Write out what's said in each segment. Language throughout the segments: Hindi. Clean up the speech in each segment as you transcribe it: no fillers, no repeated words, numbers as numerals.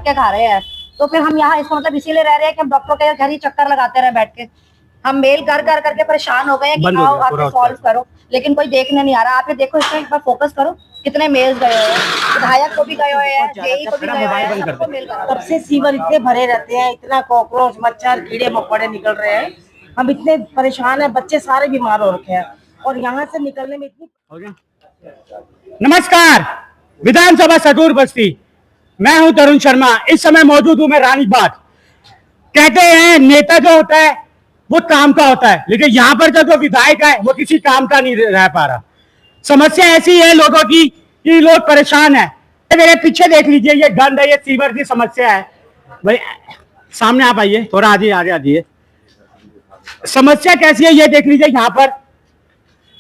धक्के खा रहे हैं। तो फिर हम यहाँ इसका मतलब इसीलिए रह रहे हैं कि हम डॉक्टरों के घर ही चक्कर लगाते रहे बैठ के। हम मेल कर कर करके परेशान हो गए हैं कि आओ आके सॉल्व करो, लेकिन कोई देखने नहीं आ रहा। आप ये देखो, इसमें एक बार फोकस करो, कितने मेल्स गए हुए हैं, विधायक को भी गए हुए हैं, जेई को भी गए हुए हैं, सबको मेल करा। तब से सीवर इतने भरे रहते हैं, इतना कॉकरोच मच्छर कीड़े मकोड़े निकल रहे हैं, हम इतने परेशान हैं, बच्चे सारे बीमार हो रखे हैं और यहाँ से निकलने में इतनी। नमस्कार, विधानसभा सदूर बस्ती, मैं हूं तरुण शर्मा। इस समय मौजूद हूं मैं रानीबाग। कहते हैं नेता जो होता है वो काम का होता है, लेकिन यहाँ पर जो विधायक है वो किसी काम का नहीं रह पा रहा। समस्या ऐसी है लोगों की कि लोग परेशान है। मेरे पीछे देख लीजिए, ये गंद है, ये सीवर की समस्या है। भाई सामने आप आइए, थोड़ा आगे आगे आइए। समस्या कैसी है ये देख लीजिए। यहाँ पर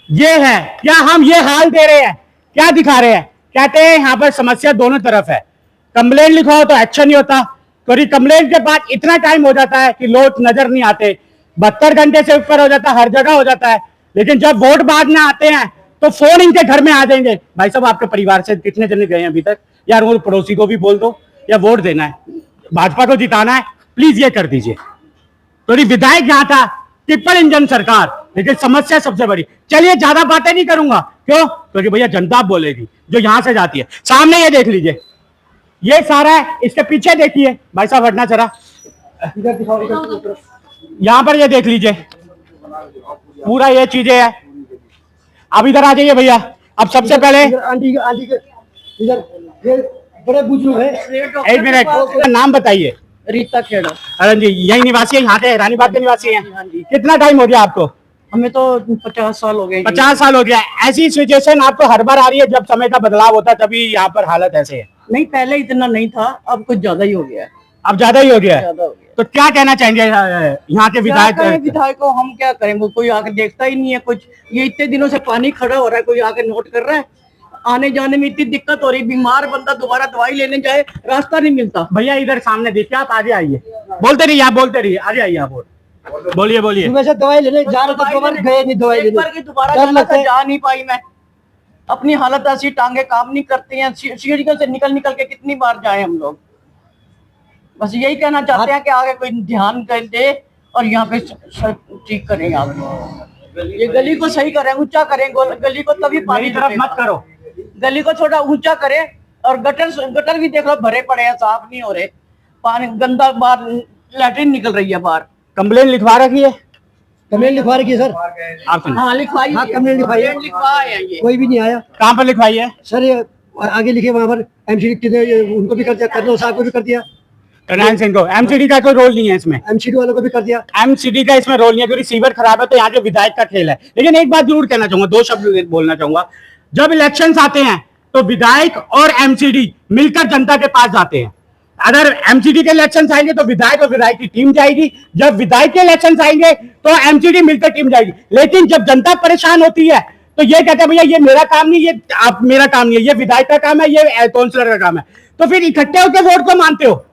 ये है, क्या हम ये हाल दे रहे हैं, क्या दिखा रहे हैं? कहते हैं यहाँ पर समस्या दोनों तरफ है। कंप्लेंट लिखवाओ तो एक्शन नहीं होता, क्योंकि कंप्लेंट के बाद इतना टाइम हो जाता है कि लोग नजर नहीं आते। 72 घंटे से ऊपर हो जाता है, हर जगह हो जाता है। लेकिन जब वोट मांगने आते हैं तो फोन इनके घर में आ जाएंगे। भाई साहब, आपके परिवार से कितने जने गए हैं अभी तक? यार वो पड़ोसी को भी बोल दो, या वोट देना है, भाजपा को जिताना है, प्लीज ये कर दीजिए। तो विधायक यहाँ था, ट्रिपल इंजन सरकार, लेकिन समस्या सबसे बड़ी। चलिए ज्यादा बातें नहीं करूंगा, क्यों? क्योंकि भैया जनता बोलेगी जो यहां से जाती है। सामने ये देख लीजिए, ये सारा है, इसके पीछे देखिए। भाई साहब हटना जरा, यहां पर ये देख लीजिए, पूरा ये चीजें है। अब इधर आ जाइए भैया। अब सबसे पहले बड़े बुजुर्ग है, एक मिनट, नाम बताइए। रीता खेड़ा। अरे जी, यही निवासी है, यहाँ के रानीबाग के निवासी हैं। कितना टाइम हो गया आपको? हमें तो 50 साल हो गए। 50 साल हो गया। ऐसी सिचुएशन आपको हर बार आ रही है जब समय का बदलाव होता है, तभी यहाँ पर हालत ऐसे है? नहीं, पहले इतना नहीं था, अब कुछ ज्यादा ही हो गया है। अब ज्यादा ही हो गया है। तो क्या कहना चाहेंगे यहाँ के विधायक को? हम क्या करेंगे, कोई आके देखता ही नहीं है कुछ। ये इतने दिनों से पानी खड़ा हो रहा है, कोई आके नोट कर रहा है? आने जाने में इतनी दिक्कत हो रही, बीमार बंदा दोबारा दवाई लेने जाए, रास्ता नहीं मिलता। भैया इधर सामने देखिए, आप आगे आइए, बोलते रहिए, आप बोलते रहिए, आगे आइए, आप बोलिए बोलिए। दवाई लेने जा रहा था, गए नहीं दवाई लेने, दोबारा जा नहीं पाई मैं। अपनी हालत ऐसी, टांगे काम नहीं करती हैं, सीढ़ियों से निकल निकल के कितनी बार जाए हम लोग। बस यही कहना चाहते हैं कि आगे कोई ध्यान दे और यहाँ पे ठीक करें। आप ये गली को सही करें, ऊंचा करें, गली को, तभी पानी तरफ मत करो, गली को थोड़ा ऊंचा करें। और गटर भी देख लो, भरे पड़े हैं, साफ नहीं हो रहे, पानी गंदा, बाहर लैट्रिन निकल रही है बाहर। कंप्लेन लिखवा रखी है? कंप्लेन लिखवा रखी है सर। आप हाँ लिखवाई, कंप्लेन लिखवाई है, कोई भी नहीं आया। कहाँ पर लिखवाई है सर? ये आगे लिखे, वहाँ पर एमसीडी उनको भी कर दिया, करनो साहब को भी कर दिया, कल्याण सिंह को। एमसीडी का कोई रोल नहीं है इसमें, एमसीडी वालों को भी कर दिया। एमसीडी का इसमें रोल नहीं है, क्योंकि सीवर खराब है तो यहाँ के विधायक का खेल है। लेकिन एक बात जरूर कहना चाहूंगा, 2 शब्द बोलना चाहूंगा। जब इलेक्शंस आते हैं तो विधायक और एमसीडी मिलकर जनता के पास जाते हैं। अगर एमसीडी के इलेक्शंस आएंगे तो विधायक और विधायक की टीम जाएगी, जब विधायक के इलेक्शंस आएंगे तो एमसीडी मिलकर टीम जाएगी। लेकिन जब जनता परेशान होती है तो ये कहते हैं भैया ये मेरा काम नहीं, ये आप मेरा काम नहीं है, ये विधायक का काम है, ये काउंसलर का काम है। तो फिर इकट्ठे होकर वोट को मानते हो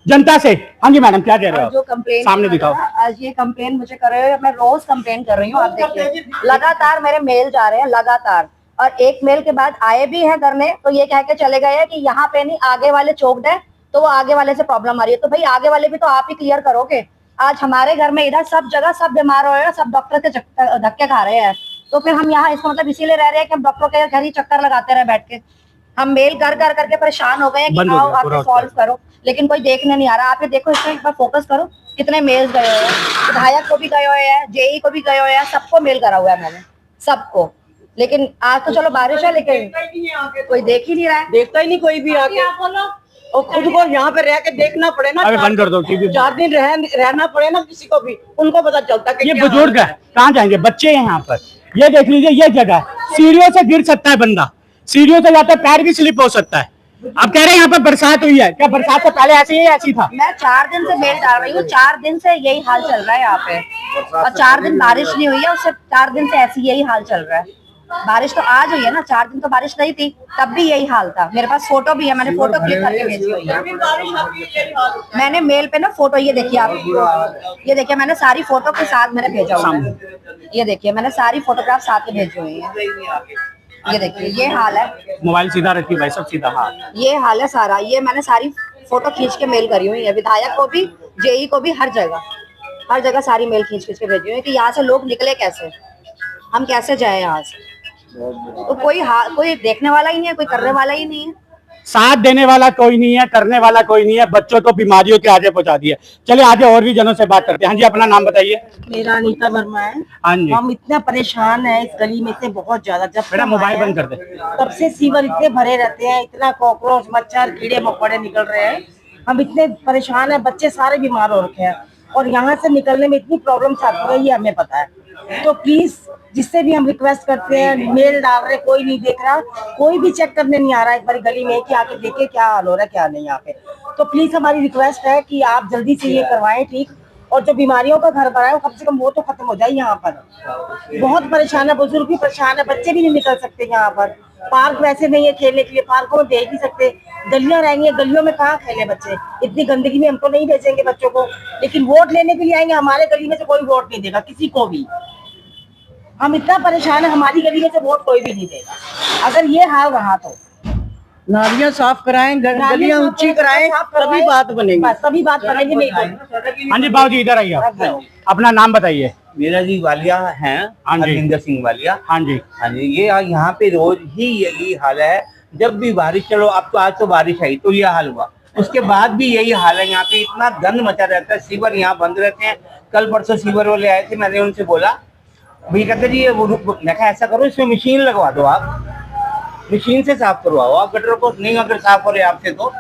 जनता से। हाँ जी मैडम, क्या कह रहे हो? जो कंप्लेन सामने दिखाओ। आज ये कंप्लेन मुझे कर रहे हो, मैं रोज कंप्लेन कर रही हूँ। आप देखिए, लगातार मेरे मेल जा रहे हैं, लगातार। और एक मेल के बाद आए भी हैं करने, तो ये कह के चले गए हैं कि यहाँ पे नहीं, आगे वाले चौकड है, तो वो आगे वाले से प्रॉब्लम आ रही है। तो भाई आगे वाले भी तो आप ही क्लियर करोगे। आज हमारे घर में इधर सब जगह सब बीमार हो रहे हैं, सब डॉक्टर के धक्के खा रहे हैं। तो फिर हम यहाँ इसका मतलब इसीलिए रह रहे हैं कि हम डॉक्टरों के घर ही चक्कर लगाते रहे बैठ के। हम मेल कर कर करके परेशान हो गए हैं कि आओ आके सॉल्व करो, लेकिन कोई देखने नहीं आ रहा। आप ये देखो, इसमें एक बार फोकस करो, कितने मेल्स गए हुए हैं, विधायक को भी गए हुए हैं, जेई को भी गए हुए हैं, सबको मेल करा हुआ है मैंने, सबको। लेकिन आज तो चलो बारिश है, लेकिन कोई देख ही नहीं रहा है, देखता ही नहीं कोई भी आके। और खुद को यहाँ पे रह के देखना पड़े ना, बंद कर दो, 4 दिन रहना पड़े ना, किसी को भी, उनको पता चलता कि ये बुजुर्ग है, कहाँ जाएंगे? बच्चे हैं यहाँ पर, ये देख लीजिए, ये जगह सीढ़ियों से गिर सकता है बंदा, सीढ़ियों से जाता है, पैर भी स्लिप हो सकता है। अब कह रहे हैं यहाँ पर बरसात हुई है, क्या बरसात से पहले ऐसे ही ऐसी था? मैं 4 दिन से मेल डाल रही हूँ, 4 दिन से यही हाल चल रहा है यहाँ पे। और 4 दिन बारिश नहीं हुई है, उससे 4 दिन से ऐसी यही हाल चल रहा है। बारिश तो आज हुई है ना, 4 दिन तो बारिश नहीं थी, तब भी यही हाल था। मेरे पास फोटो भी है, मैंने फोटो क्लिक करके भेजी हुई है। मैंने मेल पे ना फोटो, ये देखिए आप, ये देखिए मैंने सारी फोटो के साथ मैंने भेजा हुआ है। ये देखिए मैंने सारी फोटोग्राफ साथ में भेजी हुई है। ये देखिए ये हाल है। मोबाइल सीधा रखिए भाई, सब सीधा। हाँ ये हाल है सारा, ये मैंने सारी फोटो खींच के मेल करी हुई है, विधायक को भी, जेई को भी, हर जगह सारी मेल खींच के भेजी हुई है कि यहाँ से लोग निकले कैसे, हम कैसे जाए यहाँ से। तो कोई देखने वाला ही नहीं है, कोई करने वाला ही नहीं है, साथ देने वाला कोई नहीं है, करने वाला कोई नहीं है, बच्चों को बीमारियों के आगे पहुंचा दिया। चलिए आगे और भी जनों से बात करते हैं। हाँ जी, अपना नाम बताइए। मेरा अनीता वर्मा है। हाँ जी, हम इतना परेशान है इस गली में से बहुत ज्यादा, जब बेटा मोबाइल बंद कर दे। तब से सीवर इतने भरे रहते हैं, इतना कॉकरोच, मच्छर, कीड़े मकोड़े निकल रहे हैं, हम इतने परेशान है, बच्चे सारे बीमार हो रखे हैं और यहाँ से निकलने में इतनी प्रॉब्लम आती है, ये हमें पता है। तो प्लीज जिससे भी हम रिक्वेस्ट करते हैं, मेल डाल रहे, कोई नहीं देख रहा, कोई भी चेक करने नहीं आ रहा है एक बार गली में कि आके देखे क्या हाल हो रहा है क्या नहीं यहाँ पे। तो प्लीज हमारी रिक्वेस्ट है कि आप जल्दी से ये करवाएं ठीक, और जो बीमारियों का घर भरा है कम से कम वो तो खत्म हो जाए यहाँ पर। बहुत परेशान है, बुजुर्ग भी परेशान है, बच्चे भी नहीं निकल सकते यहाँ पर, पार्क वैसे नहीं है खेलने के लिए, पार्कों में भेज नहीं सकते, गलियां रहेंगी, गलियों में कहाँ खेले बच्चे, इतनी गंदगी में हम तो नहीं भेजेंगे बच्चों को, लेकिन वोट लेने के लिए आएंगे, हमारे गली में से कोई वोट नहीं देगा किसी को भी। हम इतना परेशान है, हमारी गली में से वोट कोई भी नहीं देगा अगर ये हाल रहा तो। नालियां साफ कराएं, गलियां ऊंची कराएं, तभी बात बनेगी, तभी बात बनेगी। नहीं तो हाँ जी बाबूजी इधर आइए आप। अपना नाम बताइए। मेरा जी वालिया है, हाँ जी। हरविंदर सिंह वालिया। हाँ जी, हाँ जी, ये यहाँ पे रोज ही यही हाल है, जब भी बारिश, चलो अब तो आज तो बारिश आई तो ये हाल हुआ, उसके बाद भी यही हाल है। यहाँ पे इतना गंद मचा रहता है, सीवर यहाँ बंद रहते हैं। कल परसों सीवर वाले आए थे, मैंने उनसे बोला, भैया कहते जी ये मैं कहा ऐसा करो, इसमें मशीन लगवा दो, आप मशीन से साफ करवाओ, आप गटर को नहीं अगर साफ हो रहे आपसे तो।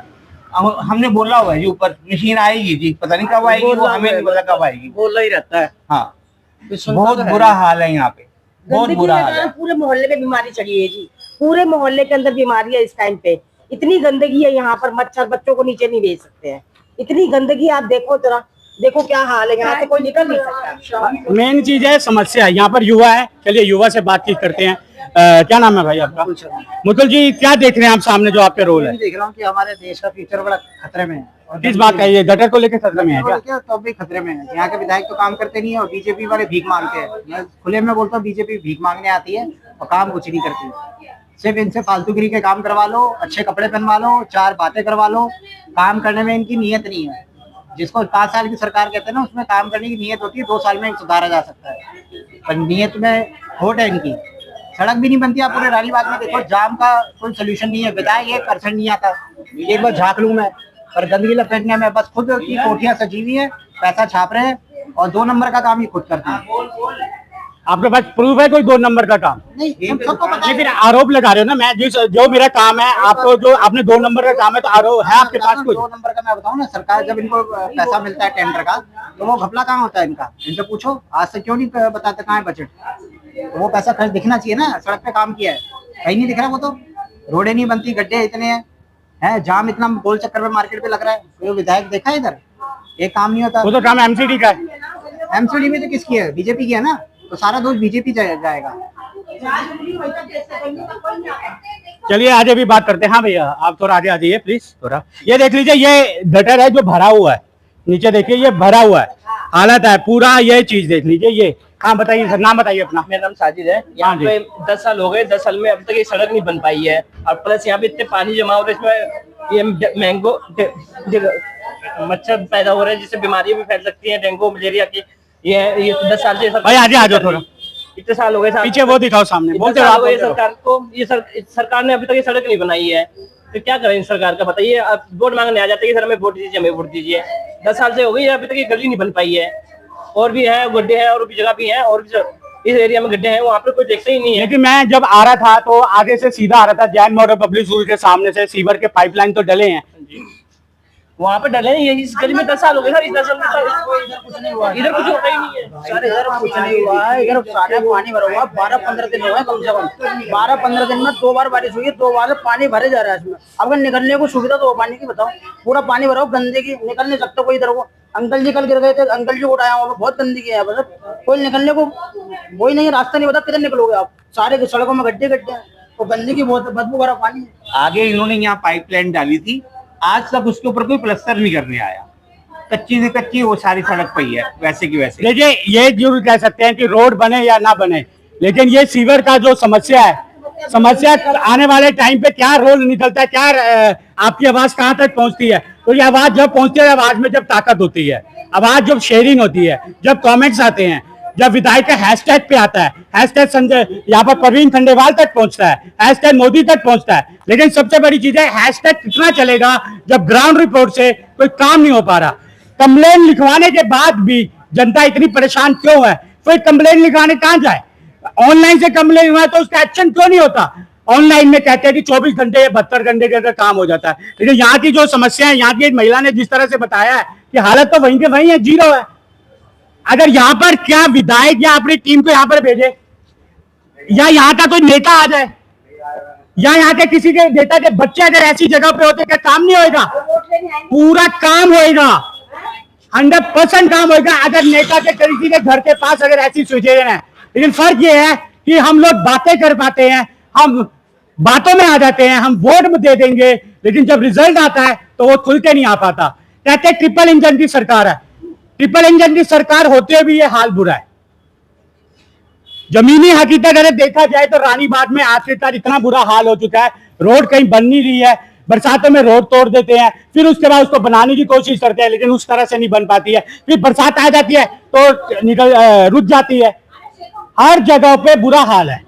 हमने बोला हुआ है जी, ऊपर मशीन आएगी जी, पता नहीं कब आएगी, वो हमें नहीं पता कब आएगी, बोला ही रहता है। हाँ, बहुत बुरा हाल है यहाँ पे, बहुत बुरा हाल है। पूरे मोहल्ले में बीमारी चढ़ी है जी, पूरे मोहल्ले के अंदर बीमारी है इस टाइम पे, इतनी गंदगी है यहाँ पर, मच्छर, बच्चों को नीचे नहीं भेज सकते हैं, इतनी गंदगी। आप देखो जरा, देखो क्या हाल है, यहाँ से कोई निकल नहीं सकता। मेन चीज है समस्या है, यहाँ पर युवा है। चलिए युवा से बातचीत करते हैं। क्या नाम है भाई आपका? मुकुल जी, क्या देख रहे हैं आप सामने जो आपके रोल है? देख रहा हूँ कि हमारे देश का फ्यूचर बड़ा खतरे में है। और किस बात का? ये गटर को लेकर खतरे में है क्या? तो भी खतरे में है। यहाँ के विधायक तो काम करते नहीं है और बीजेपी वाले भीख मांगते हैं। मैं खुले में बोलता हूँ, बीजेपी भीख मांगने आती है और काम कुछ नहीं करती। सिर्फ इनसे फालतूगिरी के काम करवा लो, अच्छे कपड़े पहनवा लो, चार बातें करवा लो, काम करने में इनकी नीयत नहीं है। जिसको 5 साल की सरकार कहते हैं ना, उसमें काम करने की नीयत होती है, 2 साल में सुधारा जा सकता है, पर नीयत में खोट है इनकी। सड़क भी नहीं बनती। आप पूरे रानीबाग में देखो, जाम का कोई सोल्यूशन नहीं है। विधायक 1% नहीं आता, एक बार झाँक लूं मैं, पर गंदगी लपेटने में बस खुद की कोठियां सजी हुई है, पैसा छाप रहे हैं और 2 नंबर का काम ही खुद करते हैं। आपके पास प्रूफ है कोई 2 नंबर का काम? नहीं, हम सबको पता ये है। फिर आरोप लगा रहे हो ना। मैं जो मेरा काम है, आपको जो आपने 2 नंबर का काम है, तो आरोप है आपके पास कुछ? 2 नंबर का मैं बताऊं ना, सरकार जब इनको पैसा मिलता है टेंडर का, तो वो घपला कहाँ होता है इनका? इनसे पूछो, आज से क्यों नहीं बताते कहाँ है बजट? तो वो पैसा खर्च दिखना चाहिए ना, सड़क पे काम किया है, कहीं नहीं दिख रहा। वो तो रोडें नहीं बनती, गड्ढे इतने हैं, जाम इतना गोल चक्कर में मार्केट पे लग रहा है। कोई विधायक देखा है इधर? एक काम नहीं होता। वो तो काम एमसीडी का है। एमसीडी में तो किसकी है? बीजेपी की है ना, तो सारा दोष बीजेपी जाएगा। चलिए आगे भी बात करते हैं। हाँ भैया, आप थोड़ा आगे आ जाइए प्लीज। थोड़ा ये देख लीजिए, ये गटर है जो भरा हुआ है, नीचे देखिए ये भरा हुआ है, हालत है पूरा। ये चीज देख लीजिए ये। हाँ बताइए सर, नाम बताइए अपना। मेरा नाम साजिद है। यहाँ पे 10 साल हो गए, 10 साल में अब तक ये सड़क नहीं बन पाई है, और प्लस यहाँ पे इतने पानी जमा हो रहे हैं, इसमें ये मैंगो मच्छर पैदा हो रहे हैं, जिससे बीमारियां भी फैल सकती हैं, डेंगू मलेरिया की। ये 10 साल से भाई आगे आ जाओ थोड़ा, इतने साल हो गए, पीछे वो दिखाओ सामने, बोलते साल हो गए रहो। सरकार को। ये सरकार ने अभी तक ये सड़क नहीं बनाई है, तो क्या करें सरकार का बताइए। अब वोट मांगने आ जाते हैं कि सर हमें वोट दीजिए, हमें वोट दीजिए। 10 साल से हो गई, अभी तक ये गली नहीं बन पाई है। और भी है गड्ढे हैं, और भी जगह भी है, और इस एरिया में गड्ढे हैं, वहाँ पे कोई देखता ही नहीं है। लेकिन मैं जब आ रहा था तो आगे से सीधा आ रहा था, जैन मॉडल पब्लिक स्कूल के सामने से सीवर के पाइपलाइन तो डले हैं, वहाँ पे डले हैं। ये इस गली में 10 साल हो गए सर, इस 10 साल में कुछ नहीं हुआ, इधर कुछ होता ही नहीं है सर, इधर कुछ नहीं हुआ है। इधर सारे पानी भरा हुआ, 12-15 दिन हुआ है कम से कम। 12-15 दिन में 2 बार बारिश हुई है, 2 बार पानी भरे जा रहा है इसमें। अब अगर निकलने को सुविधा तो पानी की बताओ, पूरा पानी भरा हो, गंदगी, निकल नहीं सकता कोई इधर को। अंकल जी कल गिर गए थे, अंकल जी उठाया वहाँ पे, बहुत गंदगी है, बस कोई निकलने को वही नहीं, रास्ता नहीं बता, किधर निकलोगे आप? सारे सड़कों में गड्ढे गड्ढे हैं, तो गंदगी बहुत, बदबू भरा पानी है। आगे इन्होंने यहाँ पाइपलाइन डाली थी, आज तक उसके ऊपर कोई प्लास्टर नहीं करने आया, कच्ची से कच्ची वो सारी सड़क पे ही है, वैसे की वैसे। देखिए ये जरूर कह सकते हैं कि रोड बने या ना बने, लेकिन ये सीवर का जो समस्या है, समस्या आने वाले टाइम पे क्या रोल निकलता है, क्या आपकी आवाज कहां तक पहुंचती है? तो ये आवाज जब पहुंचती है, आवाज में जब ताकत होती है, आवाज जब शेयरिंग होती है, जब कमेंट्स आते हैं, जब विधायक का हैशटैग पे आता है, हैशटैग संजय, यहाँ पर प्रवीण खंडेवाल तक पहुंचता है, हैशटैग मोदी तक पहुंचता है। लेकिन सबसे बड़ी चीज है, हैशटैग कितना चलेगा जब ग्राउंड रिपोर्ट से कोई काम नहीं हो पा रहा। कंप्लेन लिखवाने के बाद भी जनता इतनी परेशान क्यों है? फिर कंप्लेन लिखवाने कहां जाए? ऑनलाइन से कंप्लेन हुआ है तो उसका एक्शन क्यों नहीं होता? ऑनलाइन में कहते हैं कि 24 घंटे या 72 घंटे के अंदर काम हो जाता है। लेकिन यहाँ की जो समस्या है, यहाँ की एक महिला ने जिस तरह से बताया है कि हालत तो वहीं के वहीं है, जीरो है। अगर यहाँ पर क्या विधायक या अपनी टीम को यहाँ पर भेजे, या यहाँ का कोई नेता आ जाए, या यहाँ के किसी के नेता के बच्चे अगर ऐसी जगह पे होते, क्या काम नहीं होएगा? पूरा काम होएगा, 100% काम होएगा अगर नेता के किसी के घर के पास अगर ऐसी सिचुएशन है। लेकिन फर्क ये है कि हम लोग बातें कर पाते हैं, हम बातों में आ जाते हैं, हम वोट में दे देंगे, लेकिन जब रिजल्ट आता है तो वो खुल के नहीं आ पाता। कहते हैं ट्रिपल इंजन की सरकार है, ट्रिपल इंजन की सरकार होते हुए भी ये हाल बुरा है। जमीनी हकीकत अगर देखा जाए तो रानीबाग में आखिरकार इतना बुरा हाल हो चुका है, रोड कहीं बन नहीं रही है, बरसातों में रोड तोड़ देते हैं, फिर उसके बाद उसको बनाने की कोशिश करते हैं, लेकिन उस तरह से नहीं बन पाती है, फिर बरसात आ जाती है तो रुक जाती है। हर जगह पे बुरा हाल है।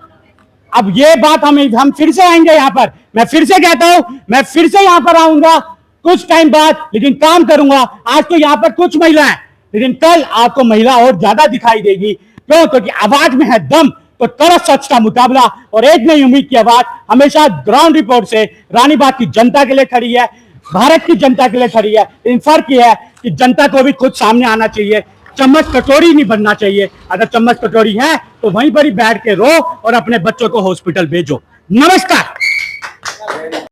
अब ये बात हम फिर से आएंगे यहाँ पर, मैं फिर से कहता हूं, मैं फिर से यहाँ पर आऊंगा कुछ टाइम बाद, लेकिन काम करूंगा। आज तो यहाँ पर कुछ महिला है, लेकिन कल आपको महिला और ज्यादा दिखाई देगी। क्यों? क्योंकि आवाज में है दम, तो करो सच का मुकाबला। और एक नई उम्मीद की आवाज हमेशा ग्राउंड रिपोर्ट से रानीबाग की जनता के लिए खड़ी है, भारत की जनता के लिए खड़ी है। लेकिन फर्क यह है कि जनता को भी खुद सामने आना चाहिए, चम्मच कटोरी नहीं बनना चाहिए। अगर चम्मच कटोरी है तो वहीं पर ही बैठ के रो और अपने बच्चों को हॉस्पिटल भेजो। नमस्कार।